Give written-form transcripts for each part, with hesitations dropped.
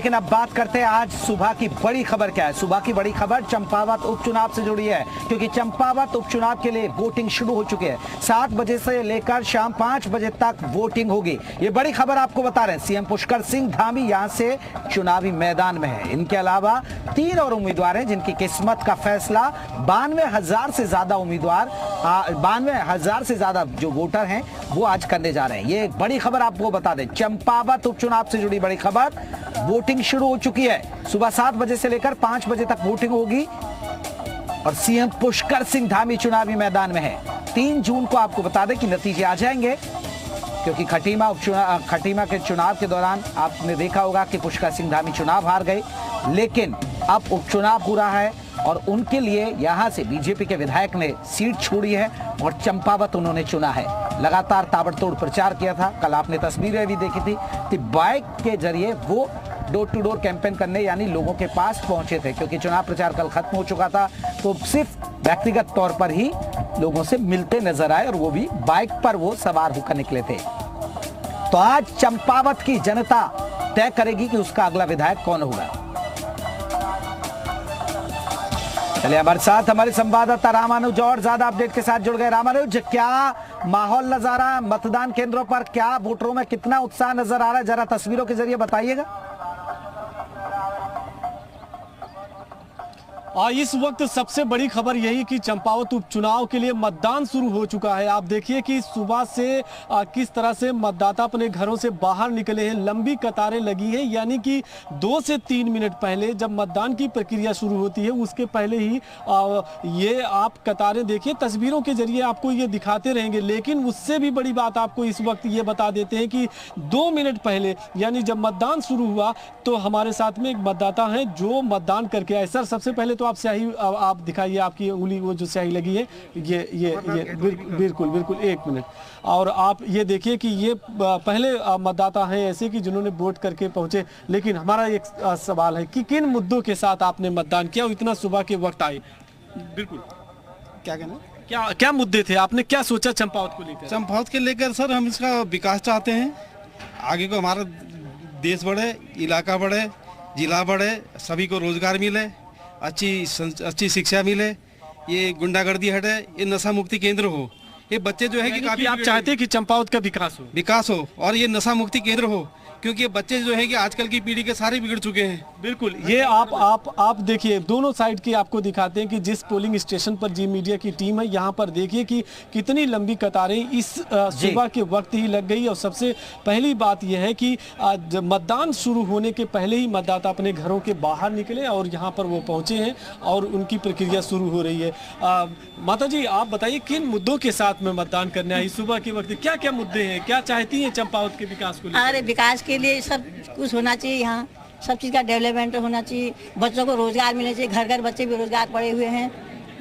लेकिन अब बात करते हैं आज सुबह की बड़ी खबर क्या है। सुबह की बड़ी खबर चंपावत उपचुनाव से जुड़ी है, क्योंकि चंपावत उपचुनाव के लिए वोटिंग शुरू हो चुकी है। 7 बजे से लेकर शाम 5 बजे तक वोटिंग होगी। ये बड़ी खबर आपको बता रहे हैं। सीएम पुष्कर सिंह धामी यहां से चुनावी मैदान में है। इनके अलावा 3 और उम्मीदवार हैं जिनकी किस्मत का फैसला 92,000 से ज्यादा उम्मीदवार 92,000 से ज्यादा जो वोटर हैं वो आज करने जा रहे हैं। ये एक बड़ी खबर आपको बता दें, चंपावत उपचुनाव से जुड़ी बड़ी खबर। वोटिंग शुरू हो चुकी है। सुबह 7 बजे से लेकर 5 बजे तक वोटिंग होगी और सीएम पुष्कर सिंह धामी चुनावी मैदान में है। 3 जून को आपको बता दें कि नतीजे आ जाएंगे, क्योंकि खटीमा के चुनाव के दौरान आपने देखा होगा कि पुष्कर सिंह धामी चुनाव हार गए, लेकिन अब उपचुनाव हो रहा है और उनके लिए यहां से बीजेपी के विधायक ने सीट छोड़ी है और चंपावत उन्होंने चुना है। लगातार ताबड़तोड़ प्रचार किया था। कल आपने तस्वीरें भी देखी थी कि बाइक के जरिए वो डोर टू डोर कैंपेन करने यानी लोगों के पास पहुंचे थे, क्योंकि चुनाव प्रचार कल खत्म हो चुका था। तो सिर्फ व्यक्तिगत तौर पर ही लोगों से मिलते नजर आए और वो भी बाइक पर वो सवार होकर निकले थे। तो आज चंपावत की जनता तय करेगी कि उसका अगला विधायक कौन होगा। चलिए हमारे साथ हमारे संवाददाता रामानुज और ज्यादा अपडेट के साथ जुड़ गए। रामानुज, क्या माहौल नजर आ रहा है मतदान केंद्रों पर? क्या वोटरों में कितना उत्साह नजर आ रहा है, जरा तस्वीरों के जरिए बताइएगा। इस वक्त सबसे बड़ी खबर यही कि चंपावत उपचुनाव के लिए मतदान शुरू हो चुका है। आप देखिए कि सुबह से किस तरह से मतदाता अपने घरों से बाहर निकले हैं। लंबी कतारें लगी हैं, यानी कि 2 से 3 मिनट पहले जब मतदान की प्रक्रिया शुरू होती है उसके पहले ही ये आप कतारें देखिए। तस्वीरों के जरिए आपको ये दिखाते रहेंगे, लेकिन उससे भी बड़ी बात आपको इस वक्त ये बता देते हैं कि 2 मिनट पहले यानी जब मतदान शुरू हुआ तो हमारे साथ में एक मतदाता है जो मतदान करके आए। सर, सबसे पहले तो आप स्याही आप दिखाइए, आपकी उंगली वो जो स्याही लगी है ये बिल्कुल 1 मिनट। और आप ये देखिए कि ये पहले मतदाता हैं ऐसे कि जिन्होंने वोट करके पहुंचे। लेकिन हमारा एक सवाल है कि किन मुद्दों के साथ आपने मतदान किया और इतना सुबह के वक्त आए? बिल्कुल, क्या कहना, क्या मुद्दे थे, आपने क्या सोचा चंपावत को लेकर? चंपावत के लेकर सर हम इसका विकास चाहते हैं, आगे को हमारा देश बढ़े, इलाका बढ़े, जिला बढ़े, सभी को रोजगार मिले, अच्छी शिक्षा मिले, ये गुंडागर्दी हटे, ये नशा मुक्ति केंद्र हो। ये बच्चे जो है कि काफी आप चाहते हैं कि चंपावत का विकास हो और ये नशा मुक्ति केंद्र हो, क्योंकि ये बच्चे जो है कि आजकल की पीढ़ी के सारे बिगड़ चुके हैं। बिल्कुल, ये आप देखिए दोनों साइड की आपको दिखाते हैं कि जिस पोलिंग स्टेशन पर जी मीडिया की टीम है यहाँ पर देखिए कि कितनी लंबी कतारें इस सुबह के वक्त ही लग गई। और सबसे पहली बात यह है कि मतदान शुरू होने के पहले ही मतदाता अपने घरों के बाहर निकले और यहाँ पर वो पहुँचे हैं और उनकी प्रक्रिया शुरू हो रही है। माता जी, आप बताइए किन मुद्दों के साथ में मतदान करने आई सुबह के वक्त? क्या क्या मुद्दे हैं, क्या चाहती हैं चंपावत के विकास को? अरे विकास के लिए सब कुछ होना चाहिए, यहाँ सब चीज़ का डेवलपमेंट होना चाहिए, बच्चों को रोजगार मिलना चाहिए। घर घर बच्चे बेरोजगार पड़े हुए हैं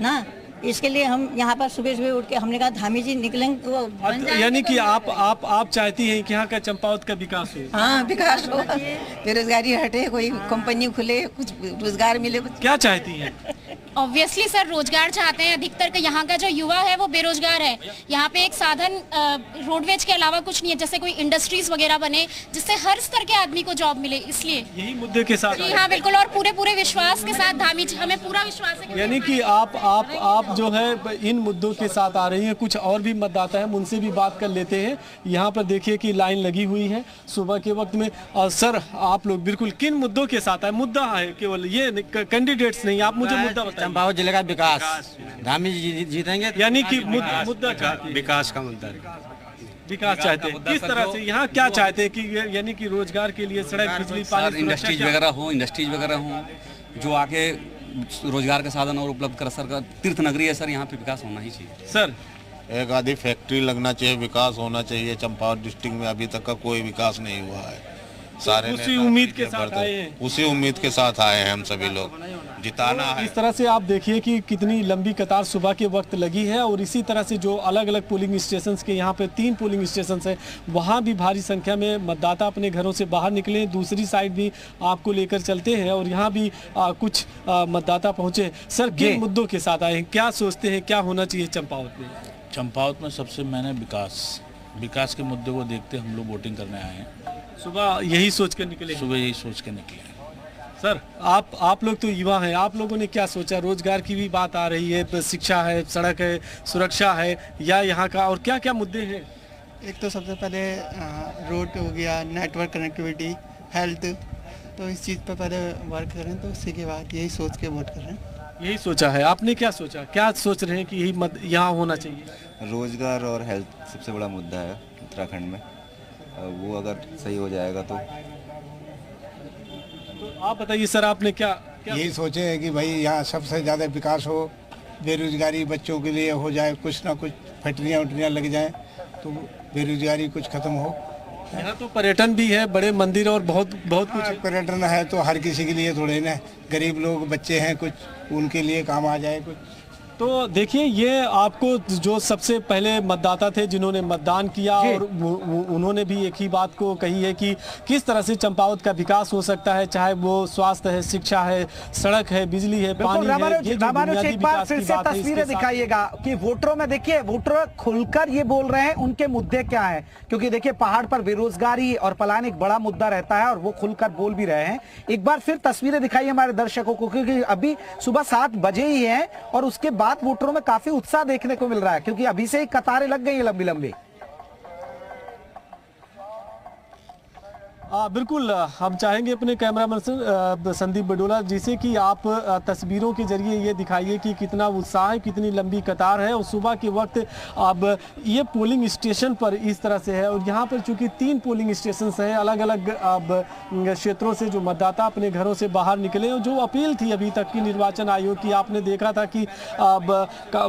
ना, इसके लिए हम यहाँ पर सुबह सुबह उठ के हमने कहा धामी जी निकलेंगे। यानी कि आप चाहती हैं कि यहाँ का चंपावत का विकास हो? हाँ, विकास हो, बेरोजगारी हटे, कोई कंपनी खुले, कुछ रोजगार मिले। क्या चाहती हैं? ऑब्वियसली सर, रोजगार चाहते हैं। अधिकतर का यहाँ का जो युवा है वो बेरोजगार है। यहाँ पे एक साधन रोडवेज के अलावा कुछ नहीं है, जैसे कोई इंडस्ट्रीज वगैरह बने जिससे हर स्तर के आदमी को जॉब मिले, इसलिए यही मुद्दे के साथ। जी हाँ, बिल्कुल, और पूरे विश्वास के साथ धामी जी, हमें पूरा विश्वास है। यानी कि आप जो है इन मुद्दों के साथ आ रही हैं। कुछ और भी मतदाता हैं, उनसे भी बात कर लेते हैं। यहाँ पर देखिए कि लाइन लगी हुई है सुबह के वक्त में। और सर, आप लोग बिल्कुल किन मुद्दों के साथ आए? मुद्दा है केवल ये, कैंडिडेट्स नहीं, आप मुझे मुद्दा बताइए। चंपावत जिले का विकास, धामी जी जीतेंगे। यानी कि मुद्दा विकास का मुद्दा, विकास चाहते हैं। किस तरह से यहाँ क्या चाहते हैं कि यानी कि रोजगार के लिए सड़क, बिजली, पानी, इंडस्ट्रीज वगैरह हो जो आके रोजगार के साधन और उपलब्ध कर। सर का तीर्थ नगरी है सर, यहाँ पे विकास होना ही चाहिए। सर, एक आधी फैक्ट्री लगना चाहिए, विकास होना चाहिए। चंपावत डिस्ट्रिक्ट में अभी तक का कोई विकास नहीं हुआ है। सारे उसी उम्मीद के साथ आए हैं। उसी उम्मीद के साथ आए हैं हम सभी लोग, जिताना है। इस तरह से आप देखिए कि कितनी लंबी कतार सुबह के वक्त लगी है। और इसी तरह से जो अलग अलग पोलिंग स्टेशन के यहाँ पे 3 पोलिंग स्टेशन है, वहाँ भी भारी संख्या में मतदाता अपने घरों से बाहर निकले। दूसरी साइड भी आपको लेकर चलते हैं और यहाँ भी कुछ मतदाता पहुँचे। सर, किन मुद्दों के साथ आए हैं, क्या सोचते हैं, क्या होना चाहिए चंपावत में? चंपावत में सबसे मैंने विकास के मुद्दे को देखते हम लोग वोटिंग करने आए हैं। सुबह यही सोच के निकले? सुबह यही सोच के निकले हैं। सर आप लोग तो युवा हैं, आप लोगों ने क्या सोचा? रोजगार की भी बात आ रही है, शिक्षा है, सड़क है, सुरक्षा है, या यहाँ का और क्या क्या मुद्दे हैं? एक तो सबसे पहले रोड हो गया, नेटवर्क कनेक्टिविटी, हेल्थ, तो इस चीज़ पर पहले वर्क करें, तो उसी के बाद यही सोच के वोट कर रहे हैं। यही सोचा है आपने? क्या सोचा, क्या सोच रहे हैं कि यही यहाँ होना चाहिए? रोजगार और हेल्थ सबसे बड़ा मुद्दा है उत्तराखंड में, वो अगर सही हो जाएगा तो आप बताइए सर, आपने क्या यही सोचे है कि भाई यहाँ सबसे ज़्यादा विकास हो, बेरोजगारी बच्चों के लिए हो जाए, कुछ ना कुछ फैक्ट्रियाँ उट्रियाँ लग जाएं तो बेरोजगारी कुछ खत्म हो। यहाँ तो पर्यटन भी है, बड़े मंदिर और बहुत कुछ है। पर्यटन है तो हर किसी के लिए थोड़े ना, गरीब लोग बच्चे हैं कुछ, उनके लिए काम आ जाए कुछ। तो देखिए, ये आपको जो सबसे पहले मतदाता थे जिन्होंने मतदान किया, और उन्होंने भी एक ही बात को कही है कि किस तरह से चंपावत का विकास हो सकता है, चाहे वो स्वास्थ्य है, शिक्षा है, सड़क है, बिजली है, पानी है। एक बार फिर से तस्वीरें दिखाइएगा कि वोटरों में देखिए, वोटर खुलकर ये बोल रहे हैं उनके मुद्दे क्या है, क्योंकि देखिए पहाड़ पर बेरोजगारी और पलायन एक बड़ा मुद्दा रहता है और वो खुलकर बोल भी रहे हैं। एक बार फिर तस्वीरें दिखाइए हमारे दर्शकों को, क्योंकि अभी सुबह 7 बजे ही है और उसके बाद वोटरों में काफी उत्साह देखने को मिल रहा है, क्योंकि अभी से ही कतारें लग गई हैं लंबी लंबी। बिल्कुल, हम चाहेंगे अपने कैमरामैन से संदीप बडोला जी से कि आप तस्वीरों के जरिए ये दिखाइए कि कितना उत्साह है, कितनी लंबी कतार है। और सुबह के वक्त अब ये पोलिंग स्टेशन पर इस तरह से है, और यहाँ पर चूंकि 3 पोलिंग स्टेशन हैं, अलग अलग अब क्षेत्रों से जो मतदाता अपने घरों से बाहर निकले। और जो अपील थी अभी तक की निर्वाचन आयोग की, आपने देखा था कि अब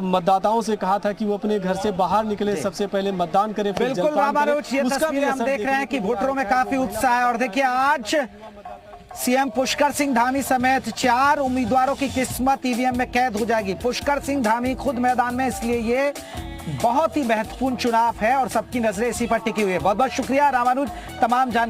मतदाताओं से कहा था कि वो अपने घर से बाहर निकले, सबसे पहले मतदान करें, फिर बिल्कुल हम देख रहे हैं कि वोटरों में काफी उत्साह है। और देखिए, आज सीएम पुष्कर सिंह धामी समेत 4 उम्मीदवारों की किस्मत ईवीएम में कैद हो जाएगी। पुष्कर सिंह धामी खुद मैदान में, इसलिए ये बहुत ही महत्वपूर्ण चुनाव है और सबकी नजरें इसी पर टिकी हुई है। बहुत बहुत शुक्रिया रामानुज, तमाम जानकारी